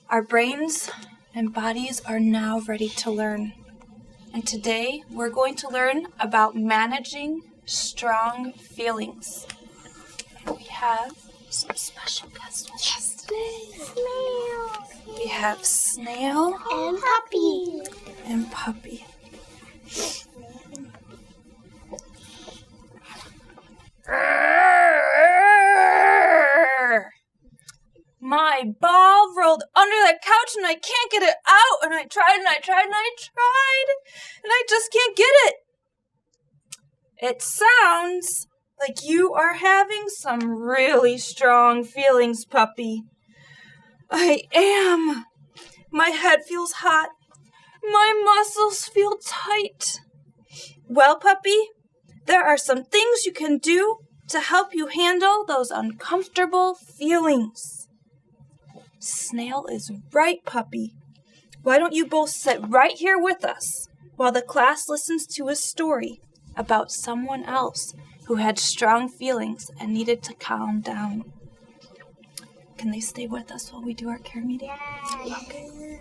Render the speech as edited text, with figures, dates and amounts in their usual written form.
Our brains and bodies are now ready to learn. And today we're going to learn about managing strong feelings. And we have some special guests with us today. Snail. We have Snail And Puppy. and Puppy. My ball rolled under the couch and I can't get it out. And I tried and I just can't get it. It sounds like you are having some really strong feelings, Puppy. I am. My head feels hot. My muscles feel tight. Well, Puppy, there are some things you can do to help you handle those uncomfortable feelings. Snail is right, Puppy. Why don't you both sit right here with us while the class listens to a story about someone else who had strong feelings and needed to calm down. Can they stay with us while we do our care meeting? Yes. Okay.